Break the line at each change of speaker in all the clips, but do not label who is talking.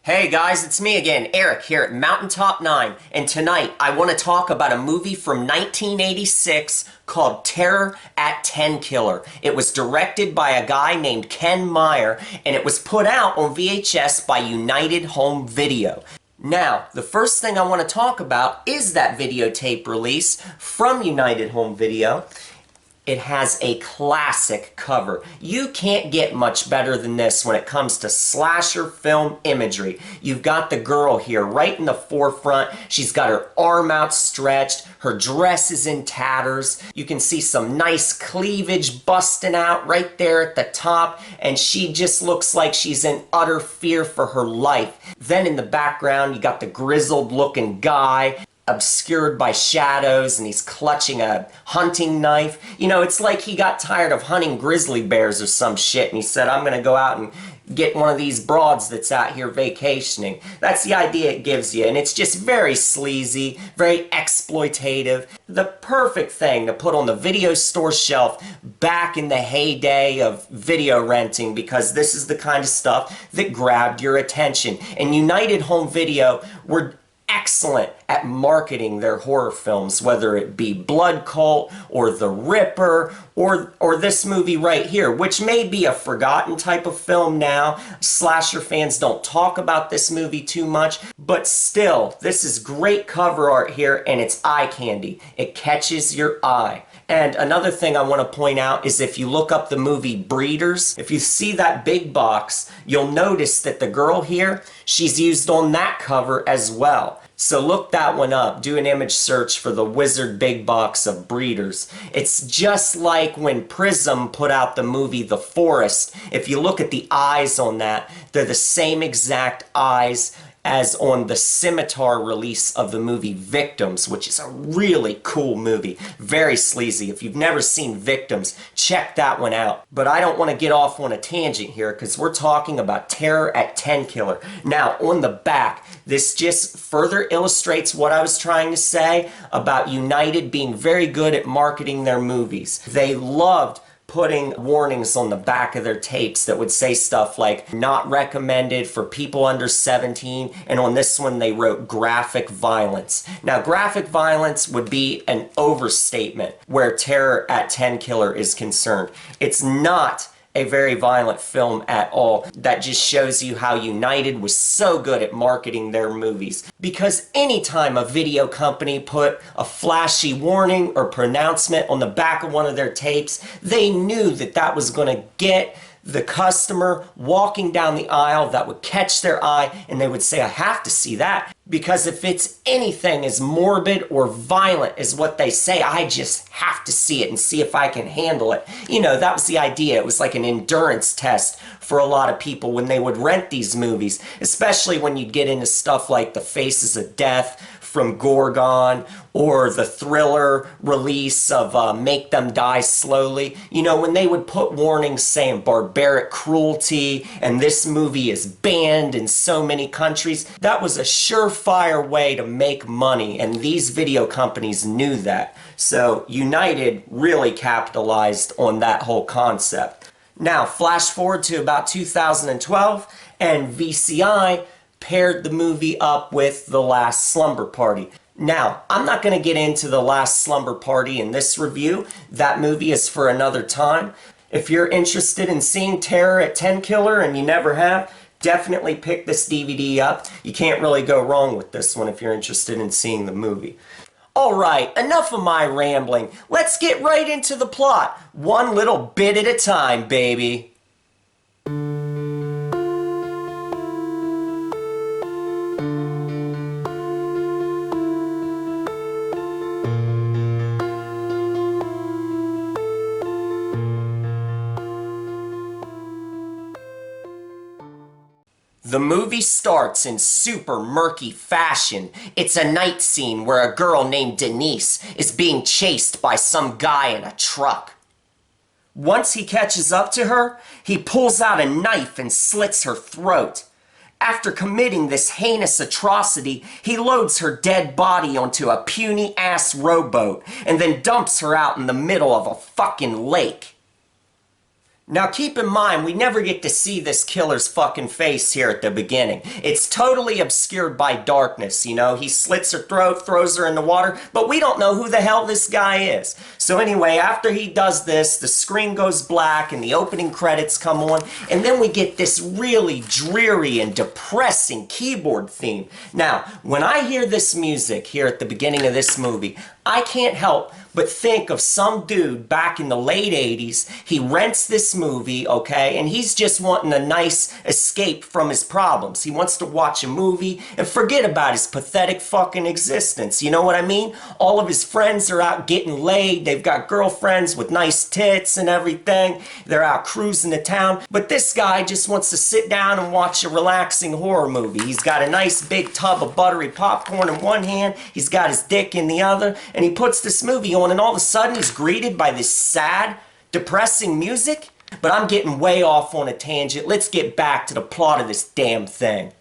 Hey guys, it's me again, Eric, here at Mountaintop 9, and tonight I want to talk about a movie from 1986 called Terror at Tenkiller. It was directed by a guy named Ken Meyer, and it was put out on VHS by United Home Video. Now, the first thing I want to talk about is that videotape release from United Home Video. It has a classic cover. You can't get much better than this when it comes to slasher film imagery. You've got the girl here right in the forefront. She's got her arm outstretched. Her dress is in tatters. You can see some nice cleavage busting out right there at the top, and she just looks like she's in utter fear for her life. Then in the background, you got the grizzled looking guy, obscured by shadows, and he's clutching a hunting knife. You know, it's like he got tired of hunting grizzly bears or some shit, and he said, I'm gonna go out and get one of these broads that's out here vacationing. That's the idea it gives you, and it's just very sleazy, very exploitative. The perfect thing to put on the video store shelf back in the heyday of video renting, because this is the kind of stuff that grabbed your attention. And United Home Video were excellent at marketing their horror films, whether it be Blood Cult or The Ripper or this movie right here, which may be a forgotten type of film now. Slasher fans don't talk about this movie too much, but still, this is great cover art here, and it's eye candy. It catches your eye. And another thing I want to point out is if you look up the movie Breeders, if you see that big box, you'll notice that the girl here, she's used on that cover as well. So look that one up. Do an image search for the Wizard Big Box of Breeders. It's just like when Prism put out the movie The Forest. If you look at the eyes on that, they're the same exact eyes as on the Scimitar release of the movie Victims, which is a really cool movie. Very sleazy. If you've never seen Victims, check that one out. But I don't want to get off on a tangent here, because we're talking about Terror at Tenkiller. Now, on the back, this just further illustrates what I was trying to say about United being very good at marketing their movies. They loved putting warnings on the back of their tapes that would say stuff like not recommended for people under 17, and on this one they wrote graphic violence. Now, graphic violence would be an overstatement where Terror at Tenkiller is concerned. It's not a very violent film at all. That just shows you how United was so good at marketing their movies. Because anytime a video company put a flashy warning or pronouncement on the back of one of their tapes, they knew that that was going to get the customer walking down the aisle, that would catch their eye, and they would say, I have to see that. Because if it's anything as morbid or violent as what they say, I just have to see it and see if I can handle it. You know, that was the idea. It was like an endurance test for a lot of people when they would rent these movies, especially when you'd get into stuff like The Faces of Death from Gorgon, or the Thriller release of Make Them Die Slowly. You know, when they would put warnings saying barbaric cruelty and this movie is banned in so many countries, that was a surefire way to make money, and these video companies knew that. So United really capitalized on that whole concept. Now, flash forward to about 2012, and VCI paired the movie up with The Last Slumber Party. Now, I'm not going to get into The Last Slumber Party in this review. That movie is for another time. If you're interested in seeing Terror at Tenkiller and you never have, definitely pick this DVD up. You can't really go wrong with this one if you're interested in seeing the movie. Alright, enough of my rambling. Let's get right into the plot. One little bit at a time, baby. The movie starts in super murky fashion. It's a night scene where a girl named Denise is being chased by some guy in a truck. Once he catches up to her, he pulls out a knife and slits her throat. After committing this heinous atrocity, he loads her dead body onto a puny-ass rowboat and then dumps her out in the middle of a fucking lake. Now keep in mind, we never get to see this killer's fucking face here at the beginning. It's totally obscured by darkness, you know? He slits her throat, throws her in the water, but we don't know who the hell this guy is. So anyway, after he does this, the screen goes black and the opening credits come on, and then we get this really dreary and depressing keyboard theme. Now, when I hear this music here at the beginning of this movie, I can't help but think of some dude back in the late 80s. He rents this movie, okay, and he's just wanting a nice escape from his problems. He wants to watch a movie and forget about his pathetic fucking existence. You know what I mean? All of his friends are out getting laid. They've got girlfriends with nice tits and everything. They're out cruising the town. But this guy just wants to sit down and watch a relaxing horror movie. He's got a nice big tub of buttery popcorn in one hand. He's got his dick in the other. And he puts this movie on, and all of a sudden he's greeted by this sad, depressing music. But I'm getting way off on a tangent. Let's get back to the plot of this damn thing.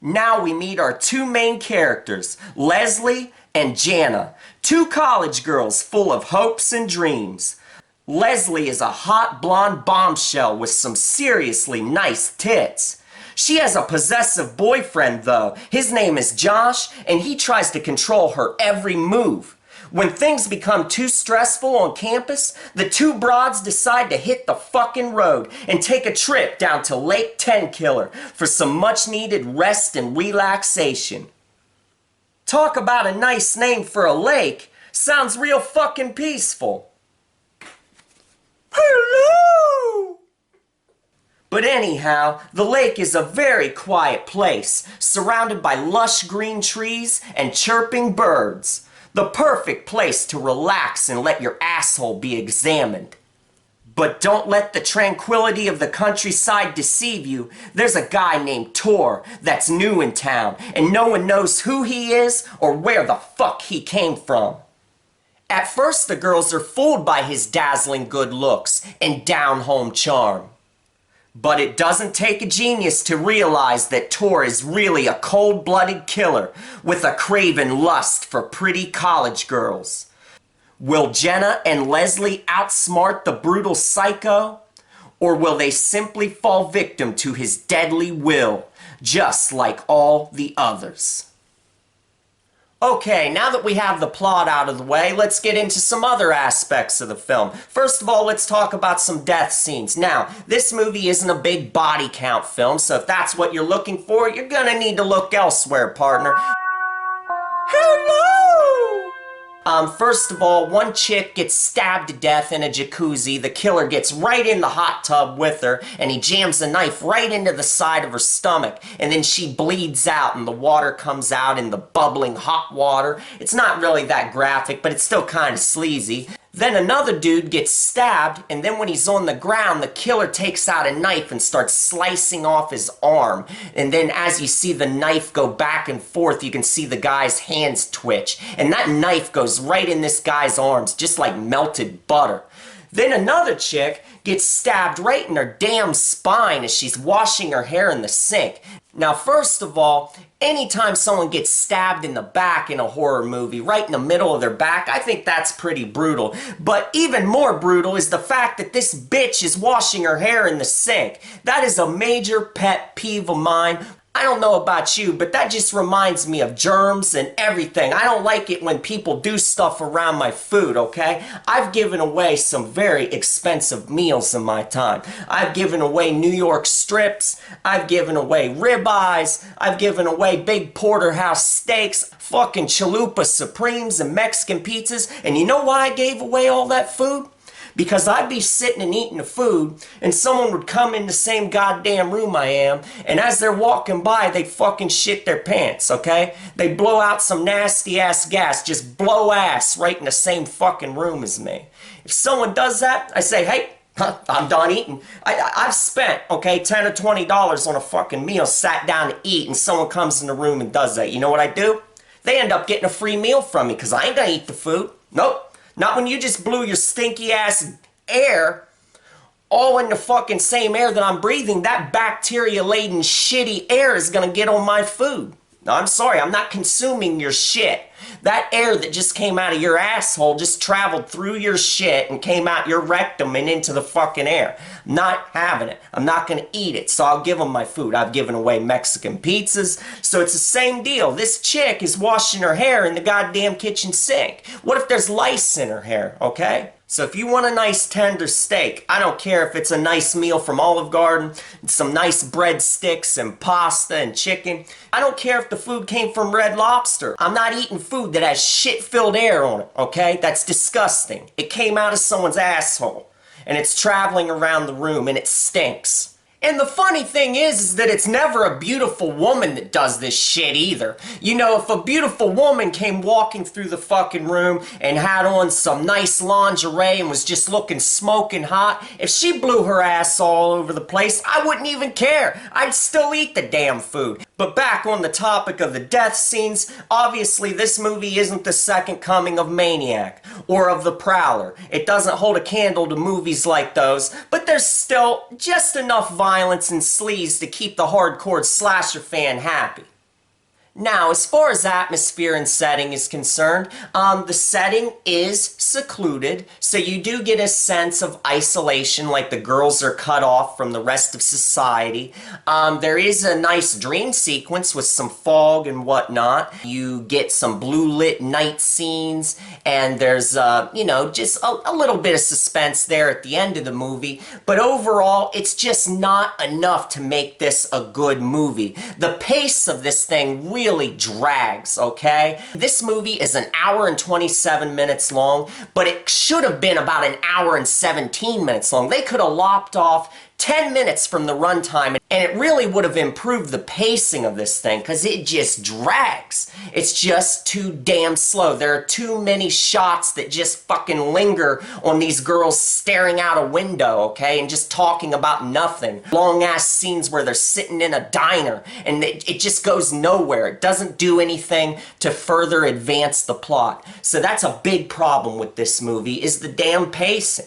Now we meet our two main characters, Leslie and Jana, two college girls full of hopes and dreams. Leslie is a hot blonde bombshell with some seriously nice tits. She has a possessive boyfriend though. His name is Josh, and he tries to control her every move. When things become too stressful on campus, the two broads decide to hit the fucking road and take a trip down to Lake Tenkiller for some much needed rest and relaxation. Talk about a nice name for a lake. Sounds real fucking peaceful. Hello! But anyhow, the lake is a very quiet place, surrounded by lush green trees and chirping birds. The perfect place to relax and let your asshole be examined. But don't let the tranquility of the countryside deceive you. There's a guy named Tor that's new in town, and no one knows who he is or where the fuck he came from. At first, the girls are fooled by his dazzling good looks and down-home charm. But it doesn't take a genius to realize that Tor is really a cold-blooded killer with a craven lust for pretty college girls. Will Jenna and Leslie outsmart the brutal psycho? Or will they simply fall victim to his deadly will, just like all the others? Okay, now that we have the plot out of the way, let's get into some other aspects of the film. First of all, let's talk about some death scenes. Now, this movie isn't a big body count film, so if that's what you're looking for, you're gonna need to look elsewhere, partner. Hello! First of all, one chick gets stabbed to death in a jacuzzi. The killer gets right in the hot tub with her, and he jams the knife right into the side of her stomach, and then she bleeds out, and the water comes out in the bubbling hot water. It's not really that graphic, but it's still kind of sleazy. Then another dude gets stabbed, and then when he's on the ground, the killer takes out a knife and starts slicing off his arm. And then as you see the knife go back and forth, you can see the guy's hands twitch. And that knife goes right in this guy's arms, just like melted butter. Then another chick gets stabbed right in her damn spine as she's washing her hair in the sink. Now, first of all, anytime someone gets stabbed in the back in a horror movie, right in the middle of their back, I think that's pretty brutal. But even more brutal is the fact that this bitch is washing her hair in the sink. That is a major pet peeve of mine. I don't know about you, but that just reminds me of germs and everything. I don't like it when people do stuff around my food, okay? I've given away some very expensive meals in my time. I've given away New York strips. I've given away ribeyes. I've given away big porterhouse steaks, fucking chalupa supremes and Mexican pizzas. And you know why I gave away all that food? Because I'd be sitting and eating the food, and someone would come in the same goddamn room I am, and as they're walking by, they fucking shit their pants, okay? They blow out some nasty-ass gas, just blow ass right in the same fucking room as me. If someone does that, I say, hey, I'm done eating. I've spent, okay, $10 or $20 on a fucking meal, sat down to eat, and someone comes in the room and does that. You know what I do? They end up getting a free meal from me, because I ain't gonna eat the food. Nope. Not when you just blew your stinky ass air all in the fucking same air that I'm breathing. That bacteria-laden shitty air is gonna get on my food. No, I'm sorry, I'm not consuming your shit. That air that just came out of your asshole just traveled through your shit and came out your rectum and into the fucking air. Not having it. I'm not going to eat it, so I'll give them my food. I've given away Mexican pizzas, so it's the same deal. This chick is washing her hair in the goddamn kitchen sink. What if there's lice in her hair, okay? So if you want a nice tender steak, I don't care if it's a nice meal from Olive Garden, some nice breadsticks and pasta and chicken. I don't care if the food came from Red Lobster. I'm not eating food that has shit-filled air on it, okay? That's disgusting. It came out of someone's asshole, and it's traveling around the room, and it stinks. And the funny thing is that it's never a beautiful woman that does this shit either. You know, if a beautiful woman came walking through the fucking room and had on some nice lingerie and was just looking smoking hot, if she blew her ass all over the place, I wouldn't even care. I'd still eat the damn food. But back on the topic of the death scenes, obviously this movie isn't the second coming of Maniac or of The Prowler. It doesn't hold a candle to movies like those, but there's still just enough violence and sleaze to keep the hardcore slasher fan happy. Now, as far as atmosphere and setting is concerned, the setting is secluded, so you do get a sense of isolation, like the girls are cut off from the rest of society. There is a nice dream sequence with some fog and whatnot. You get some blue lit night scenes, and there's, you know, just a little bit of suspense there at the end of the movie, but overall, it's just not enough to make this a good movie. The pace of this thing really drags, okay? This movie is an hour and 27 minutes long, but it should have been about an hour and 17 minutes long. They could have lopped off 10 minutes from the runtime, and it really would have improved the pacing of this thing, because it just drags. It's just too damn slow. There are too many shots that just fucking linger on these girls staring out a window, okay, and just talking about nothing. Long-ass scenes where they're sitting in a diner, and it just goes nowhere. It doesn't do anything to further advance the plot. So that's a big problem with this movie, is the damn pacing.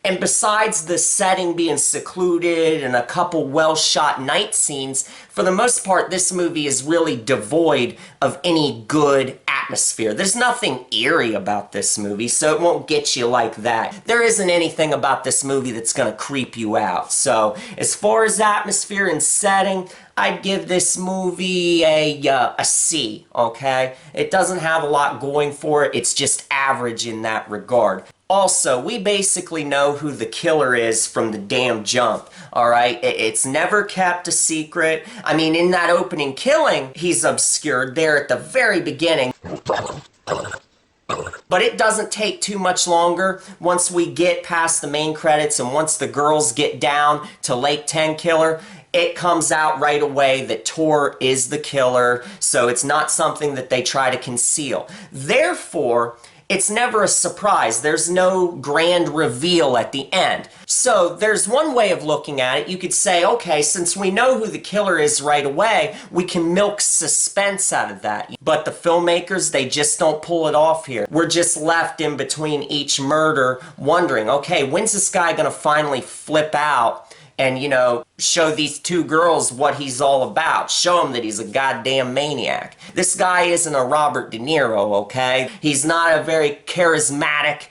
And besides the setting being secluded and a couple well-shot night scenes, for the most part, this movie is really devoid of any good atmosphere. There's nothing eerie about this movie, so it won't get you like that. There isn't anything about this movie that's going to creep you out. So, as far as atmosphere and setting, I'd give this movie a C, okay? It doesn't have a lot going for it. It's just average in that regard. Also, we basically know who the killer is from the damn jump, alright? It's never kept a secret. I mean, in that opening killing, he's obscured there at the very beginning. But it doesn't take too much longer once we get past the main credits and once the girls get down to Lake Tenkiller. It comes out right away that Tor is the killer, so it's not something that they try to conceal. Therefore, it's never a surprise. There's no grand reveal at the end. So there's one way of looking at it. You could say, okay, since we know who the killer is right away, we can milk suspense out of that. But the filmmakers, they just don't pull it off here. We're just left in between each murder wondering, okay, when's this guy gonna finally flip out and, you know, show these two girls what he's all about. Show them that he's a goddamn maniac. This guy isn't a Robert De Niro, okay? He's not a very charismatic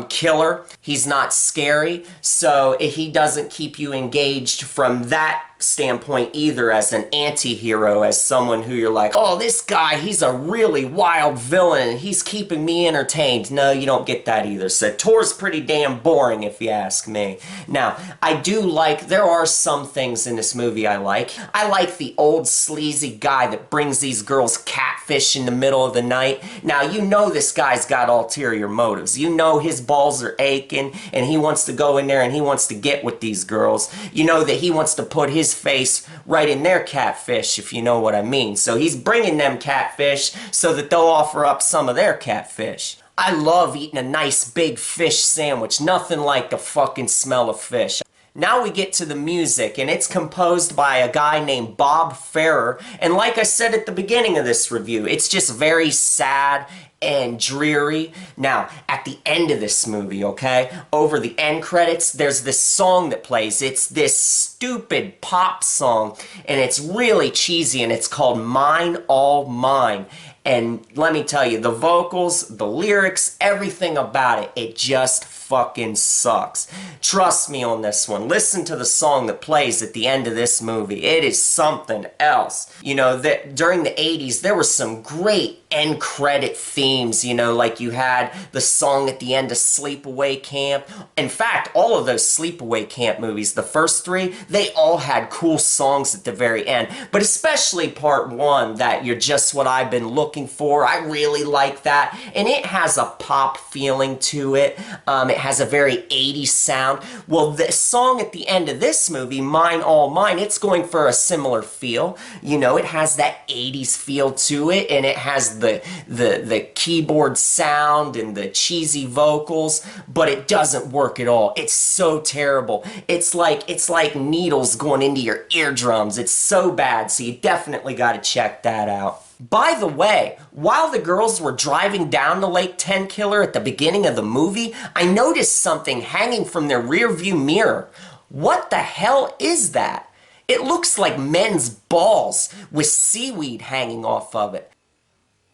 killer. He's not scary, so he doesn't keep you engaged from that standpoint either as an anti-hero, as someone who you're like, oh, this guy, he's a really wild villain and he's keeping me entertained. No, you don't get that either. So Tor's pretty damn boring if you ask me. Now, I do like, there are some things in this movie I like. I like the old sleazy guy that brings these girls catfish in the middle of the night. Now, you know this guy's got ulterior motives. You know his balls are aching and he wants to go in there and he wants to get with these girls. You know that he wants to put his face right in their catfish, if you know what I mean. So he's bringing them catfish so that they'll offer up some of their catfish. I love eating a nice big fish sandwich. Nothing like the fucking smell of fish. Now we get to the music, and it's composed by a guy named Bob Ferrer. And like I said at the beginning of this review, it's just very sad and dreary. Now, at the end of this movie, okay, over the end credits, there's this song that plays. It's this stupid pop song, and it's really cheesy, and it's called Mine All Mine. And let me tell you, the vocals, the lyrics, everything about it, it just fucking sucks. Trust me on this one. Listen to the song that plays at the end of this movie. It is something else. You know, that during the 80s, there were some great end credit themes, you know, like you had the song at the end of Sleepaway Camp. In fact, all of those Sleepaway Camp movies, the first three, they all had cool songs at the very end. But especially part one, that You're Just What I've Been Looking For. I really like that. And it has a pop feeling to it. It has a very 80s sound. Well, the song at the end of this movie, Mine All Mine, it's going for a similar feel. You know, it has that 80s feel to it, and it has the keyboard sound and the cheesy vocals, but it doesn't work at all. It's so terrible. It's like needles going into your eardrums. It's so bad, so you definitely got to check that out. By the way, while the girls were driving down to Lake Tenkiller at the beginning of the movie, I noticed something hanging from their rearview mirror. What the hell is that? It looks like men's balls with seaweed hanging off of it.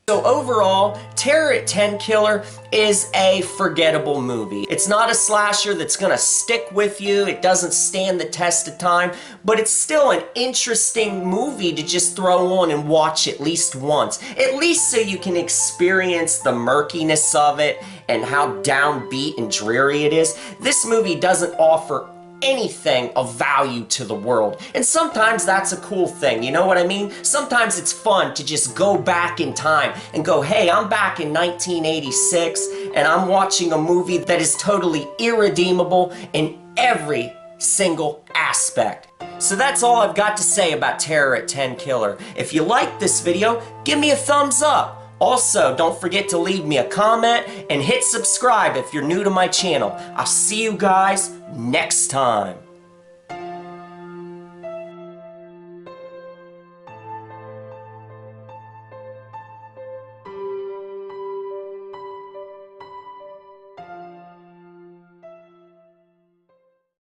So overall, Terror at Tenkiller is a forgettable movie. It's not a slasher that's gonna stick with you. It doesn't stand the test of time, but it's still an interesting movie to just throw on and watch at least once. At least so you can experience the murkiness of it and how downbeat and dreary it is. This movie doesn't offer anything of value to the world. And sometimes that's a cool thing, you know what I mean? Sometimes it's fun to just go back in time and go, hey, I'm back in 1986 and I'm watching a movie that is totally irredeemable in every single aspect. So that's all I've got to say about Terror at Tenkiller. If you liked this video, give me a thumbs up. Also, don't forget to leave me a comment and hit subscribe if you're new to my channel. I'll see you guys next time.